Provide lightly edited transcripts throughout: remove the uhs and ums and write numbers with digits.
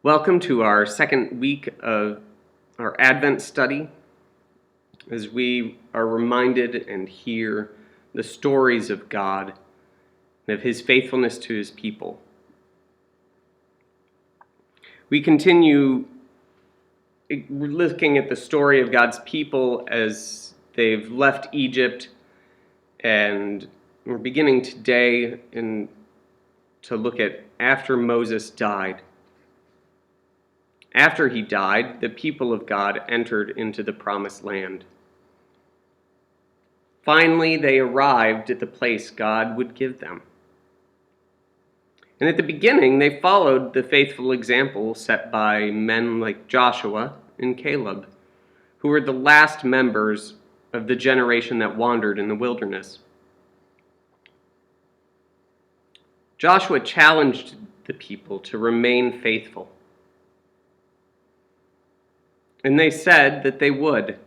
Welcome to our second week of our Advent study as we are reminded and hear the stories of God and of His faithfulness to His people. We continue looking at the story of God's people as they've left Egypt, and we're beginning today to look at after Moses died. After he died, the people of God entered into the promised land. Finally, they arrived at the place God would give them. And at the beginning, they followed the faithful example set by men like Joshua and Caleb, who were the last members of the generation that wandered in the wilderness. Joshua challenged the people to remain faithful. And they said that they would.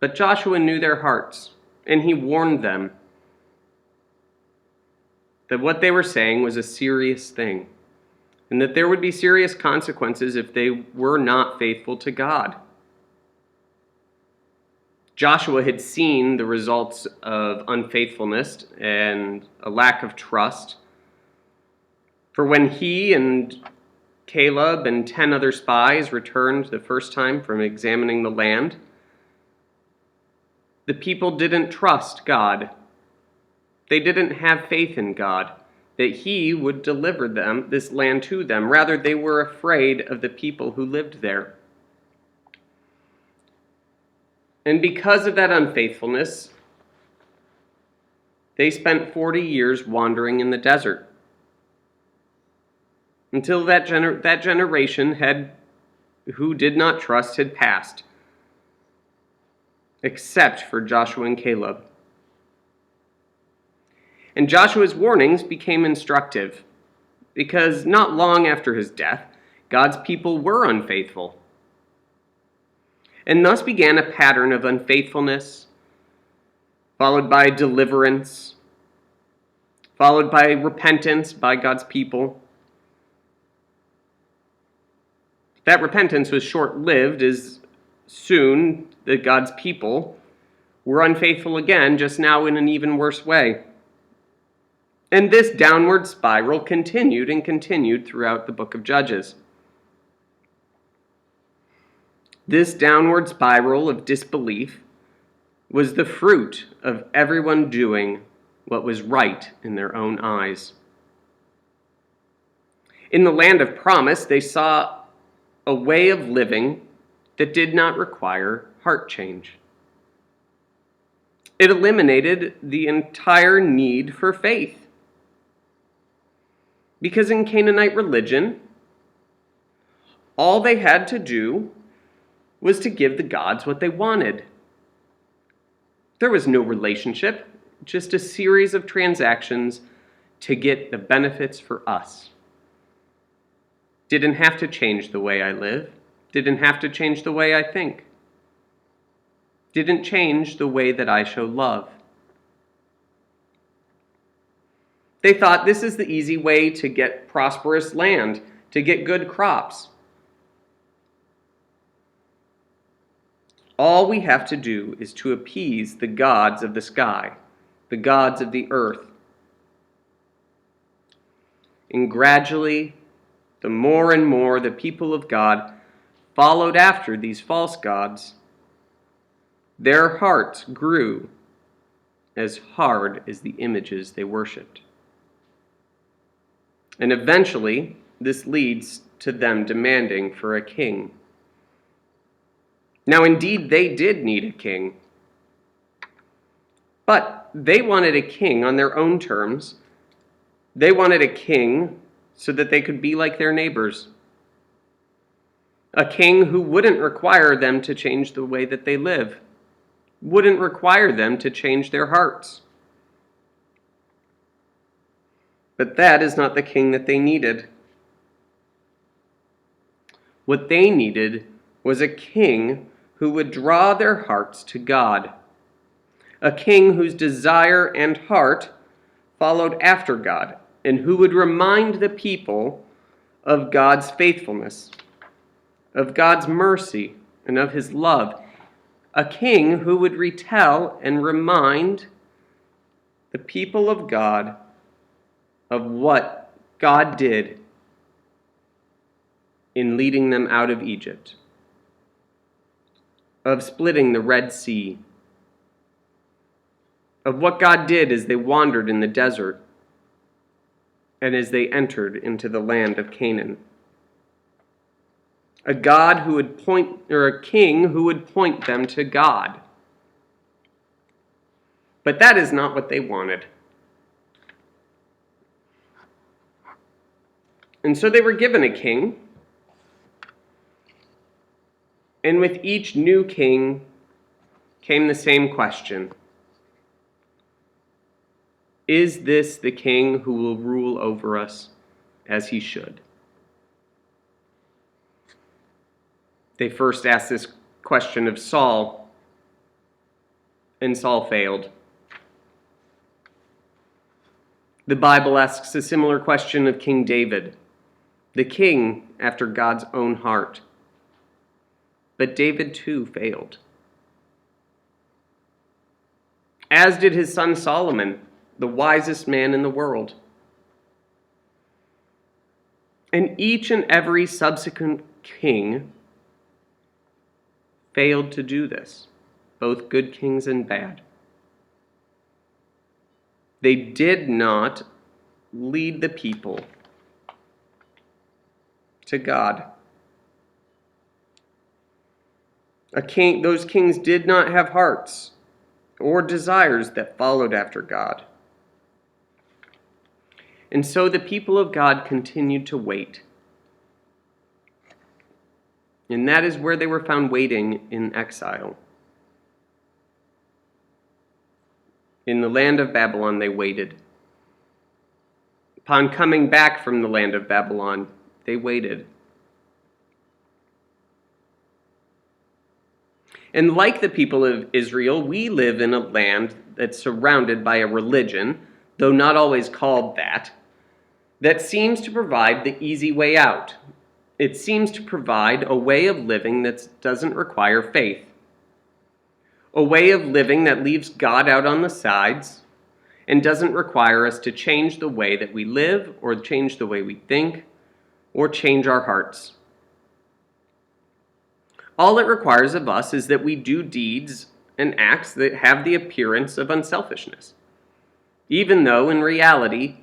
But Joshua knew their hearts, and he warned them that what they were saying was a serious thing, and that there would be serious consequences if they were not faithful to God. Joshua had seen the results of unfaithfulness and a lack of trust. For when he and Caleb and 10 other spies returned the first time from examining the land, the people didn't trust God. They didn't have faith in God, that He would deliver them, this land to them. Rather, they were afraid of the people who lived there. And because of that unfaithfulness, they spent 40 years wandering in the desert, until that generation who did not trust had passed, except for Joshua and Caleb. And Joshua's warnings became instructive, because not long after his death, God's people were unfaithful. And thus began a pattern of unfaithfulness, followed by deliverance, followed by repentance by God's people. That repentance was short-lived, as soon that God's people were unfaithful again, just now in an even worse way. And this downward spiral continued and continued throughout the book of Judges. This downward spiral of disbelief was the fruit of everyone doing what was right in their own eyes. In the land of promise, they saw a way of living that did not require heart change. It eliminated the entire need for faith. Because in Canaanite religion, all they had to do was to give the gods what they wanted. There was no relationship, just a series of transactions to get the benefits for us. Didn't have to change the way I live. Didn't have to change the way I think. Didn't change the way that I show love. They thought this is the easy way to get prosperous land, to get good crops. All we have to do is to appease the gods of the sky, the gods of the earth. And gradually, the more and more the people of God followed after these false gods, their hearts grew as hard as the images they worshipped. And eventually, this leads to them demanding for a king. Now, indeed, they did need a king. But they wanted a king on their own terms. They wanted a king so that they could be like their neighbors. A king who wouldn't require them to change the way that they live, wouldn't require them to change their hearts. But that is not the king that they needed. What they needed was a king who would draw their hearts to God, a king whose desire and heart followed after God, and who would remind the people of God's faithfulness, of God's mercy, and of his love. A king who would retell and remind the people of God of what God did in leading them out of Egypt, of splitting the Red Sea, of what God did as they wandered in the desert and as they entered into the land of Canaan. A king who would point them to God. But that is not what they wanted. And so they were given a king. And with each new king came the same question. Is this the king who will rule over us as he should? They first asked this question of Saul, and Saul failed. The Bible asks a similar question of King David, the king after God's own heart. But David too failed. As did his son Solomon, the wisest man in the world. And each and every subsequent king failed to do this, both good kings and bad. They did not lead the people to God. Those kings did not have hearts or desires that followed after God. And so the people of God continued to wait. And that is where they were found waiting in exile. In the land of Babylon, they waited. Upon coming back from the land of Babylon, they waited. And like the people of Israel, we live in a land that's surrounded by a religion, though not always called that seems to provide the easy way out. It seems to provide a way of living that doesn't require faith. A way of living that leaves God out on the sides and doesn't require us to change the way that we live or change the way we think or change our hearts. All it requires of us is that we do deeds and acts that have the appearance of unselfishness, even though in reality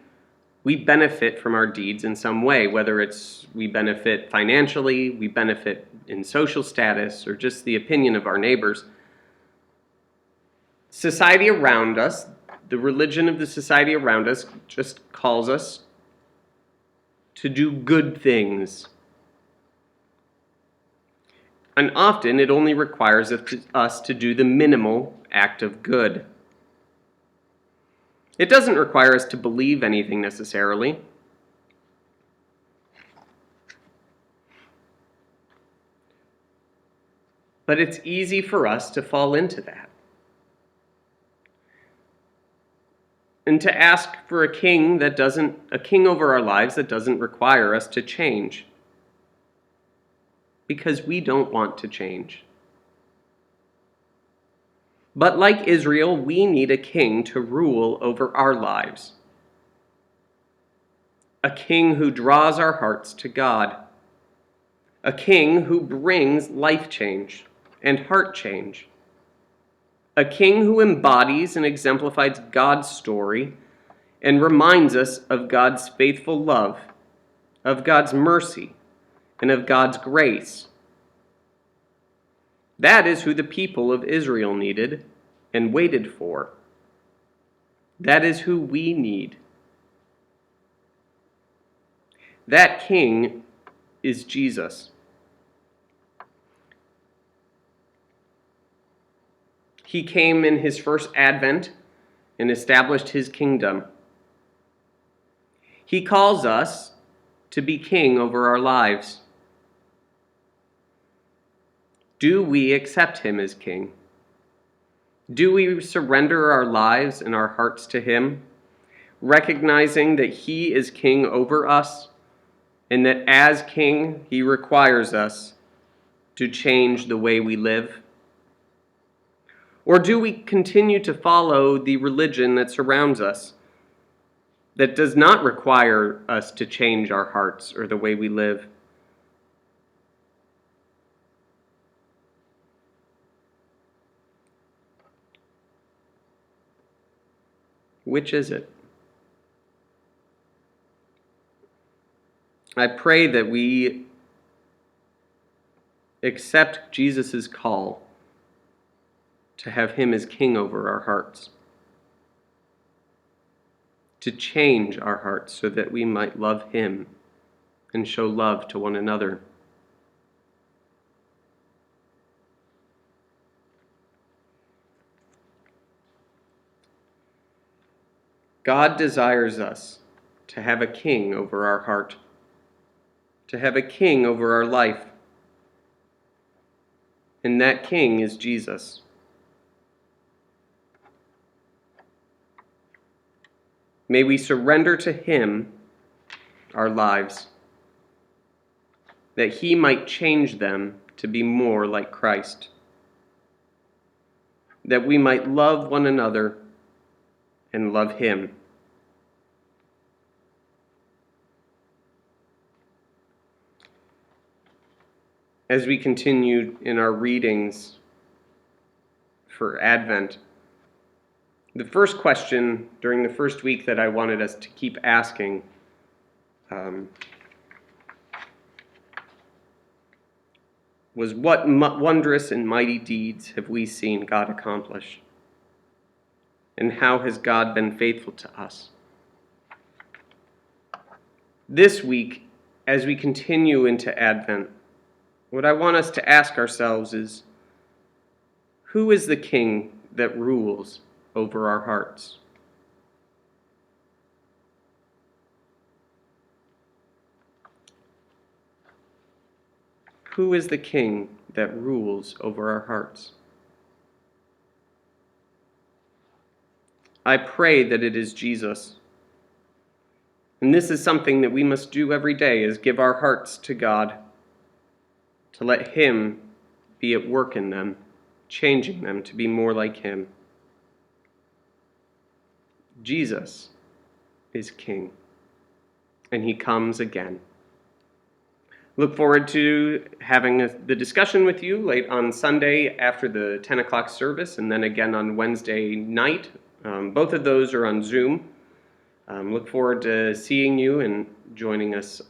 we benefit from our deeds in some way, whether it's we benefit financially, we benefit in social status, or just the opinion of our neighbors. Society around us, the religion of the society around us, just calls us to do good things. And often it only requires us to do the minimal act of good. It doesn't require us to believe anything necessarily. But it's easy for us to fall into that. And to ask for a king over our lives that doesn't require us to change. Because we don't want to change. But like Israel, we need a king to rule over our lives. A king who draws our hearts to God. A king who brings life change and heart change. A king who embodies and exemplifies God's story and reminds us of God's faithful love, of God's mercy, and of God's grace. That is who the people of Israel needed and waited for. That is who we need. That king is Jesus. He came in his first advent and established his kingdom. He calls us to be king over our lives. Do we accept him as king? Do we surrender our lives and our hearts to him, recognizing that he is king over us and that as King, he requires us to change the way we live? Or do we continue to follow the religion that surrounds us, that does not require us to change our hearts or the way we live? Which is it? I pray that we accept Jesus' call to have him as king over our hearts, to change our hearts so that we might love him and show love to one another. God desires us to have a king over our heart, to have a king over our life, and that king is Jesus. May we surrender to him our lives, that he might change them to be more like Christ, that we might love one another and love him. As we continue in our readings for Advent, the first question during the first week that I wanted us to keep asking was, what wondrous and mighty deeds have we seen God accomplish? And how has God been faithful to us? This week, as we continue into Advent, what I want us to ask ourselves is, who is the king that rules over our hearts? Who is the king that rules over our hearts? I pray that it is Jesus. And this is something that we must do every day, is give our hearts to God, to let him be at work in them, changing them to be more like him. Jesus is King, and he comes again. Look forward to having the discussion with you late on Sunday after the 10 o'clock service, and then again on Wednesday night. Both of those are on Zoom. Look forward to seeing you and joining us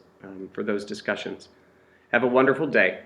for those discussions. Have a wonderful day.